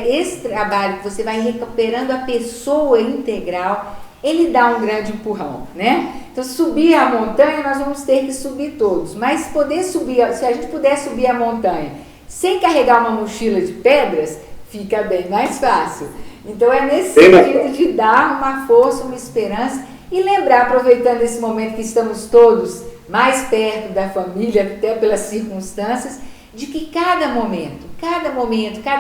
esse trabalho que você vai recuperando a pessoa integral, ele dá um grande empurrão, né? Então, subir a montanha, nós vamos ter que subir todos, mas se a gente puder subir a montanha sem carregar uma mochila de pedras, fica bem mais fácil. Então é nesse sentido de dar uma força, uma esperança e lembrar, aproveitando esse momento que estamos todos mais perto da família, até pelas circunstâncias, de que cada momento, cada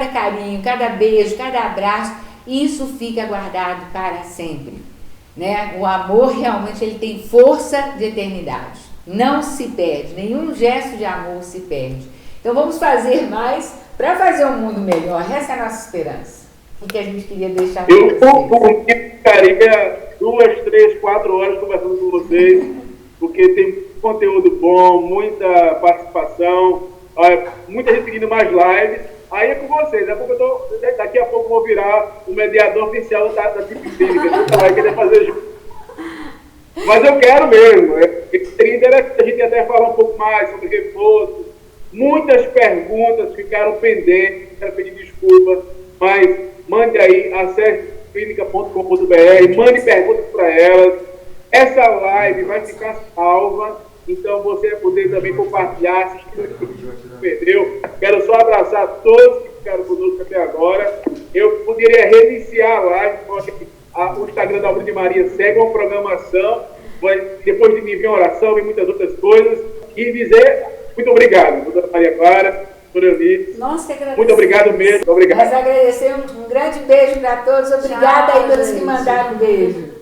carinho, cada beijo, cada abraço, isso fica guardado para sempre, né? O amor realmente ele tem força de eternidade, não se perde, nenhum gesto de amor se perde. Então vamos fazer mais para fazer um mundo melhor. Essa é a nossa esperança. O que a gente queria deixar para vocês. Eu ficaria 2, 3, 4 horas conversando com vocês. porque tem conteúdo bom, muita participação, muita gente pedindo mais lives. Aí é com vocês. Daqui a pouco eu vou virar o mediador oficial da Tip Clínica. Você vai querer fazer junto. Mas eu quero mesmo. Seria interessante a gente até falar um pouco mais sobre reforço. Muitas perguntas ficaram pendentes. Quero pedir desculpa, mas mande aí, acesse clínica.com.br, mande perguntas para elas. Essa live vai ficar salva, então você vai poder também compartilhar, assistir o que perdeu. Quero só abraçar todos que ficaram conosco até agora. Eu poderia reiniciar a live, porque o Instagram da Alvira de Maria segue uma programação, depois de mim vem oração e muitas outras coisas, e dizer muito obrigado, doutora Maria Clara, doutora Eunice. Nós que agradecemos. Muito obrigado mesmo. Obrigado. Nós agradecemos, um grande beijo para todos. Obrigada aí pelos que mandaram um beijo.